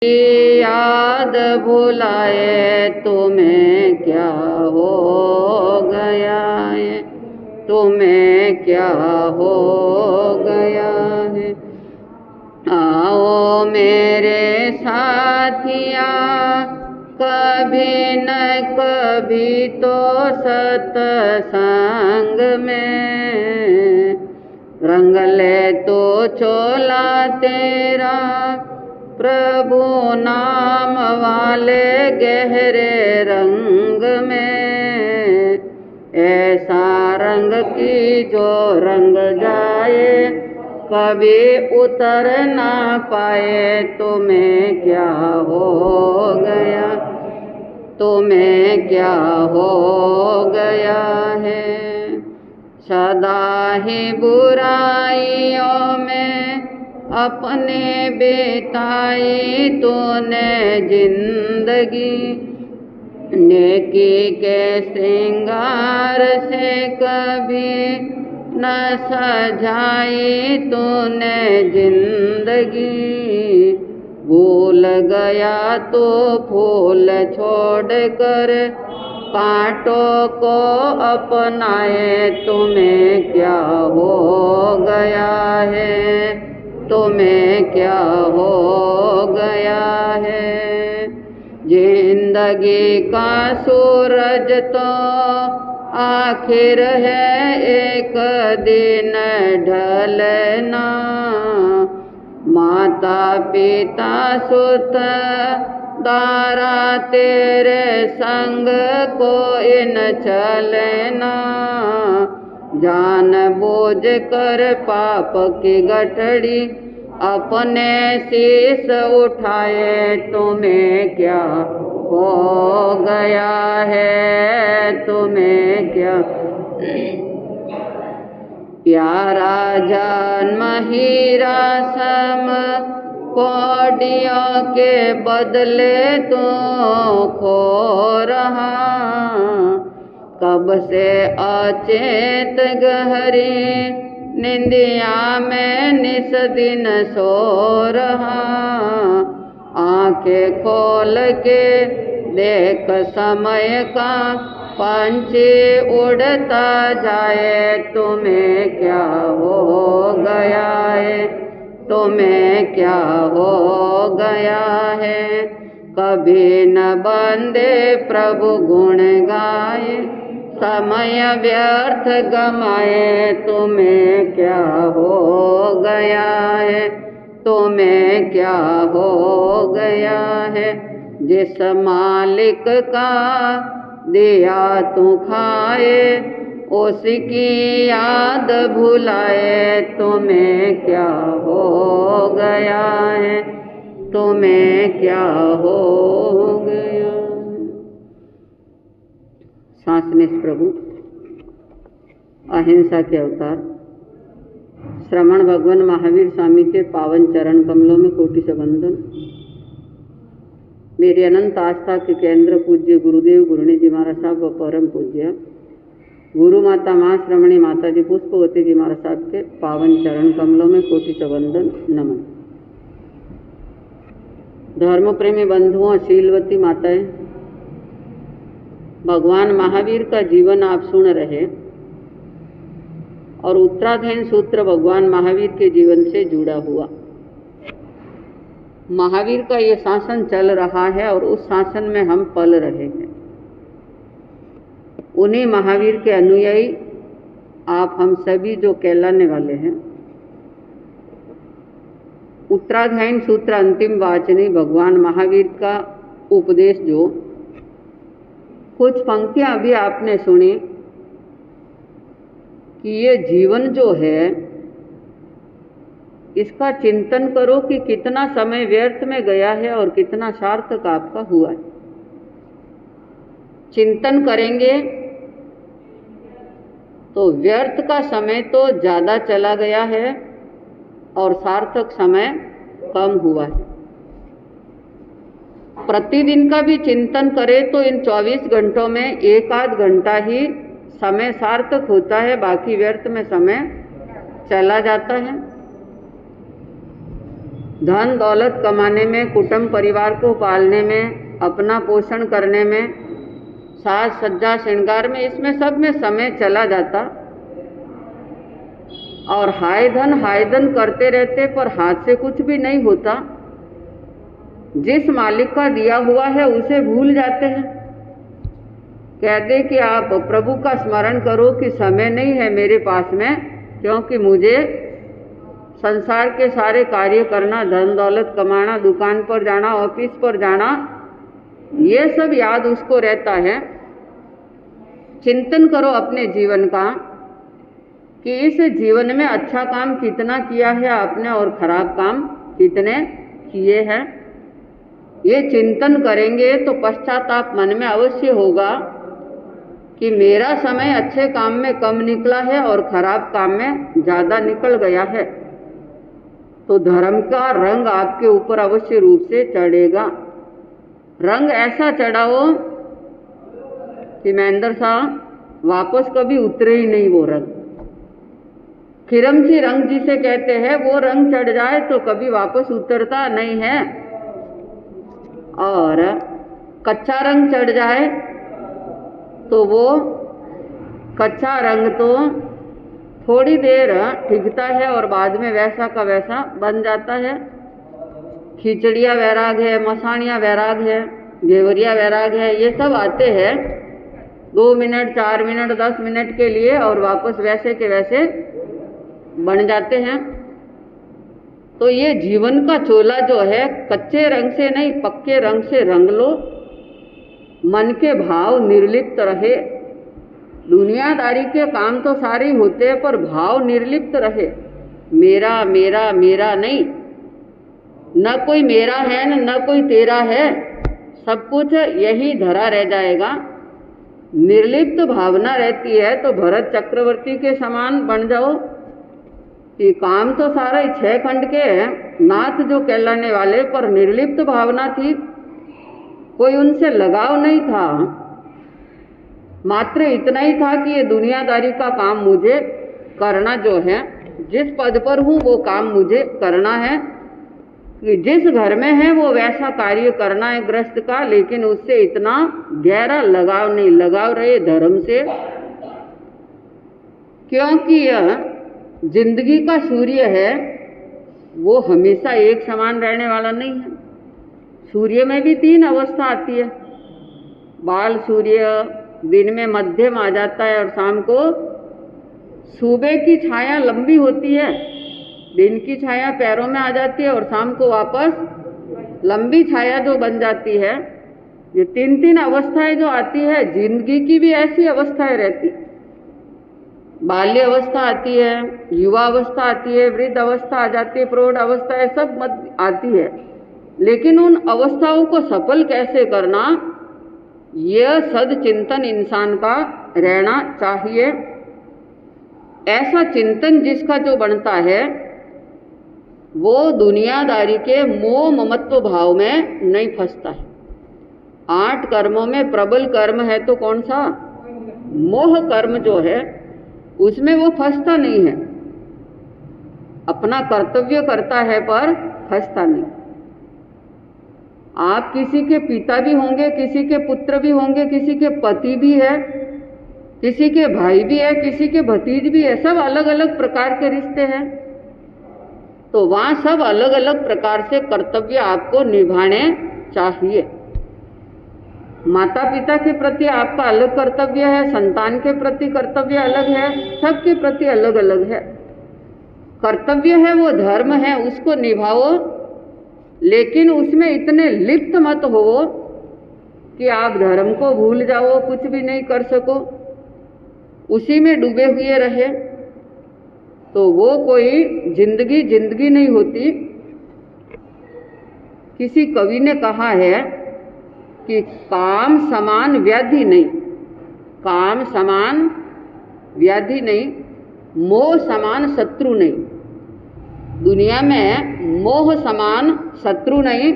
याद भुलाए तुम्हें क्या हो गया है, तुम्हें क्या हो गया है। आओ मेरे साथिया कभी न कभी तो सत्संग में रंग ले तो चोला तेरा प्रभु नाम वाले गहरे रंग में। ऐसा रंग की जो रंग जाए कभी उतर ना पाए। तुम्हें क्या हो गया, तुम्हें क्या हो गया है। सदा ही बुराइयों में अपने बिताई तूने जिंदगी, नेकी के श्रृंगार से कभी न सजाई तूने जिंदगी। भूल गया तो फूल छोड़कर कांटों को अपनाए। तुम्हें क्या हो गया है, तुम्हें क्या हो गया है। जिंदगी का सूरज तो आखिर है एक दिन ढलना। माता पिता सुत दारा तेरे संग कोई न चलना। जान बूझ कर पाप की गठड़ी अपने शीश उठाए। तुम्हें क्या हो गया है, तुम्हें क्या। प्यारा जन्म हीरा सम कौड़ियों के बदले तो खो रहा। कब से अचेत गहरी निंदिया में निस दिन सो रहा। आंखें खोल के देख समय का पंछी उड़ता जाए। तुम्हें क्या हो गया है, तुम्हें क्या हो गया है। कभी न बंदे प्रभु गुण गाए, समय व्यर्थ गमाए। तुम्हें क्या हो गया है, तुम्हें क्या हो गया है। जिस मालिक का दिया तू खाए उसकी याद भुलाए। तुम्हें क्या हो गया है, तुम्हें क्या हो गया। सांसनिष्ठ प्रभु अहिंसा के अवतार श्रवण भगवान महावीर स्वामी के पावन चरण कमलों में कोटि से वंदन। मेरी अनंत आस्था के केंद्र पूज्य गुरुदेव गुरुणी जी महाराज साहब व परम पूज्य गुरु माता माँ श्रमणी माता जी पुष्पवती जी महाराज साहब के पावन चरण कमलों में कोटि से वंदन नमन। धर्म प्रेमी बंधुओं, शीलवती माताएं, भगवान महावीर का जीवन आप सुन रहे और उत्तराधीन सूत्र भगवान महावीर के जीवन से जुड़ा हुआ। महावीर का ये शासन चल रहा है और उस शासन में हम पल रहे हैं। उन्हीं महावीर के अनुयायी आप हम सभी जो कहलाने वाले हैं। उत्तराधायन सूत्र अंतिम वाचनी भगवान महावीर का उपदेश जो कुछ पंक्तियां अभी आपने सुनी कि ये जीवन जो है इसका चिंतन करो कि कितना समय व्यर्थ में गया है और कितना सार्थक आपका हुआ है। चिंतन करेंगे तो व्यर्थ का समय तो ज़्यादा चला गया है और सार्थक समय कम हुआ है। प्रतिदिन का भी चिंतन करें तो इन 24 घंटों में एक आध घंटा ही समय सार्थक होता है, बाकी व्यर्थ में समय चला जाता है। धन दौलत कमाने में, कुटुंब परिवार को पालने में, अपना पोषण करने में, साज सज्जा श्रृंगार में, इसमें सब में समय चला जाता और हाय धन करते रहते, पर हाथ से कुछ भी नहीं होता। जिस मालिक का दिया हुआ है उसे भूल जाते हैं। कह दे कि आप प्रभु का स्मरण करो कि समय नहीं है मेरे पास में, क्योंकि मुझे संसार के सारे कार्य करना, धन दौलत कमाना, दुकान पर जाना, ऑफिस पर जाना, ये सब याद उसको रहता है। चिंतन करो अपने जीवन का कि इस जीवन में अच्छा काम कितना किया है आपने और खराब काम कितने किए हैं। ये चिंतन करेंगे तो पश्चाताप मन में अवश्य होगा कि मेरा समय अच्छे काम में कम निकला है और खराब काम में ज़्यादा निकल गया है। तो धर्म का रंग आपके ऊपर अवश्य रूप से चढ़ेगा। रंग ऐसा चढ़ाओ कि महेंद्र साहब वापस कभी उतरे ही नहीं वो रंग। खिरमची रंग जिसे कहते हैं, वो रंग चढ़ जाए तो कभी वापस उतरता नहीं है। और कच्चा रंग चढ़ जाए तो वो कच्चा रंग तो थोड़ी देर टिकता है और बाद में वैसा का वैसा बन जाता है। खिचड़िया वैराग है, मसानिया वैराग है, घेवरिया वैराग है, ये सब आते हैं 2 मिनट 4 मिनट 10 मिनट के लिए और वापस वैसे के वैसे बन जाते हैं। तो ये जीवन का चोला जो है, कच्चे रंग से नहीं पक्के रंग से रंग लो। मन के भाव निर्लिप्त रहे। दुनियादारी के काम तो सारे ही होते हैं, पर भाव निर्लिप्त रहे। मेरा मेरा मेरा नहीं, न कोई मेरा है न कोई तेरा है, सब कुछ यही धरा रह जाएगा। निर्लिप्त भावना रहती है तो भरत चक्रवर्ती के समान बन जाओ कि काम तो सारा ही 6 खंड के हैं, नाथ जो कहलाने वाले, पर निर्लिप्त भावना थी, कोई उनसे लगाव नहीं था। मात्र इतना ही था कि ये दुनियादारी का काम मुझे करना जो है, जिस पद पर हूँ वो काम मुझे करना है, कि जिस घर में है वो वैसा कार्य करना है गृहस्थ का, लेकिन उससे इतना गहरा लगाव नहीं। लगाव रहे धर्म से, क्योंकि यह जिंदगी का सूर्य है, वो हमेशा एक समान रहने वाला नहीं है। सूर्य में भी 3 अवस्था आती है। बाल सूर्य दिन में मध्यम आ जाता है और शाम को सुबह की छाया लंबी होती है, दिन की छाया पैरों में आ जाती है और शाम को वापस लंबी छाया जो बन जाती है। ये 3 अवस्थाएं जो आती है, जिंदगी की भी ऐसी अवस्थाएं रहती। बाल्य अवस्था आती है, युवा अवस्था आती है, वृद्ध अवस्था आ जाती है, प्रौढ़ अवस्था है, सब आती है। लेकिन उन अवस्थाओं को सफल कैसे करना, यह सदचिंतन इंसान का रहना चाहिए। ऐसा चिंतन जिसका जो बनता है, वो दुनियादारी के मोह ममत्व भाव में नहीं फंसता है। 8 कर्मों में प्रबल कर्म है तो कौन सा? मोह कर्म जो है, उसमें वो फंसता नहीं है। अपना कर्तव्य करता है पर फंसता नहीं। आप किसी के पिता भी होंगे, किसी के पुत्र भी होंगे, किसी के पति भी है, किसी के भाई भी है, किसी के भतीज भी है, सब अलग अलग प्रकार के रिश्ते हैं। तो वहाँ सब अलग अलग प्रकार से कर्तव्य आपको निभाने चाहिए। माता पिता के प्रति आपका अलग कर्तव्य है, संतान के प्रति कर्तव्य अलग है, सबके प्रति अलग अलग है। कर्तव्य है वो धर्म है, उसको निभाओ, लेकिन उसमें इतने लिप्त मत हो कि आप धर्म को भूल जाओ, कुछ भी नहीं कर सको, उसी में डूबे हुए रहे, तो वो कोई जिंदगी नहीं होती। किसी कवि ने कहा है कि काम समान व्याधि नहीं, काम समान व्याधि नहीं, मोह समान शत्रु नहीं। दुनिया में मोह समान शत्रु नहीं,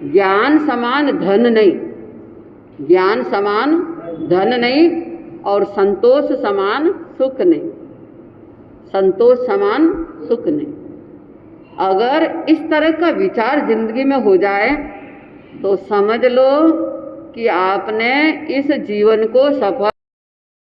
ज्ञान समान धन नहीं, ज्ञान समान धन नहीं, और संतोष समान सुख नहीं, संतोष समान सुख नहीं। अगर इस तरह का विचार जिंदगी में हो जाए तो समझ लो कि आपने इस जीवन को सफल